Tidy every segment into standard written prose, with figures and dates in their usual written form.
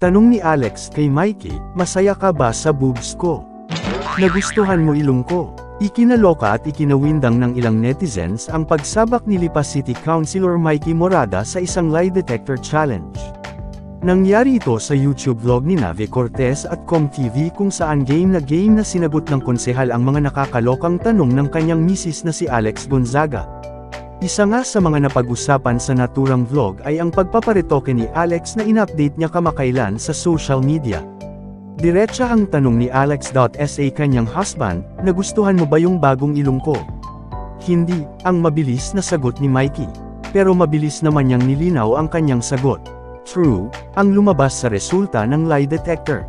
Tanong ni Alex kay Mikey, masaya ka ba sa boobs ko? Nagustuhan mo ilong ko? Ikinaloka at ikinawindang ng ilang netizens ang pagsabak ni Lipa City Councilor Mikey Morada sa isang lie detector challenge. Nangyari ito sa YouTube vlog ni Nave Cortez at ComTV kung saan game na sinagot ng konsehal ang mga nakakalokang tanong ng kanyang misis na si Alex Gonzaga. Isa nga sa mga napag-usapan sa naturang vlog ay ang pagpaparetoke ni Alex na in-update niya kamakailan sa social media. Diretsa ang tanong ni Alex.sa kanyang husband, nagustuhan mo ba yung bagong ilong ko? Hindi, ang mabilis na sagot ni Mikey. Pero mabilis naman niyang nilinaw ang kanyang sagot. True, ang lumabas sa resulta ng lie detector.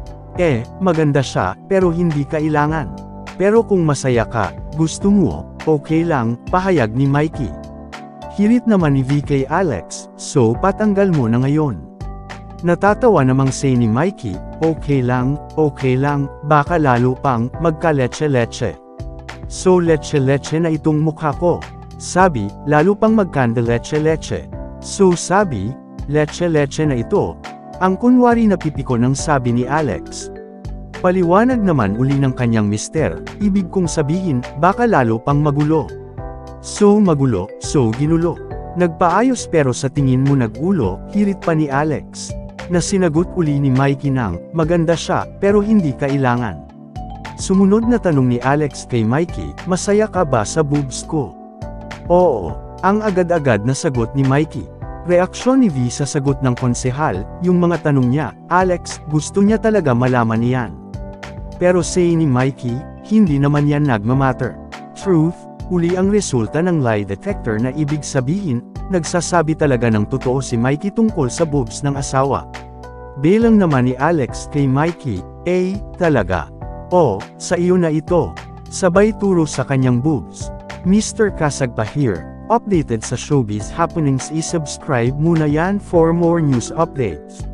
Maganda siya, pero hindi kailangan. Pero kung masaya ka, gusto mo, okay lang, pahayag ni Mikey. Hirit naman ni VK Alex, so patanggal mo na ngayon. Natatawa namang say ni Mikey, okay lang, baka lalo pang magka-leche-leche. So leche-leche na itong mukha ko. Sabi, lalo pang magkanda-leche-leche. So sabi, leche-leche na ito. Ang kunwari na pipiko ng sabi ni Alex. Paliwanag naman uli ng kanyang mister, ibig kong sabihin, baka lalo pang magulo. So magulo, so ginulo. Nagpaayos pero sa tingin mo nag-ulo, hirit pa ni Alex. Na sinagot uli ni Mikey ng, maganda siya, pero hindi kailangan. Sumunod na tanong ni Alex kay Mikey, masaya ka ba sa boobs ko? Oo, ang agad-agad na sagot ni Mikey. Reaksyon ni V sa sagot ng konsehal, yung mga tanong niya, Alex, gusto niya talaga malaman niyan. Pero say ni Mikey, hindi naman yan nagmamatter. Truth, uli ang resulta ng lie detector na ibig sabihin, nagsasabi talaga ng totoo si Mikey tungkol sa boobs ng asawa. Bilang naman ni Alex kay Mikey, talaga. Sa iyo na ito. Sabay turo sa kanyang boobs. Mr. Kasagpa here, updated sa showbiz happenings, i-subscribe muna yan for more news updates.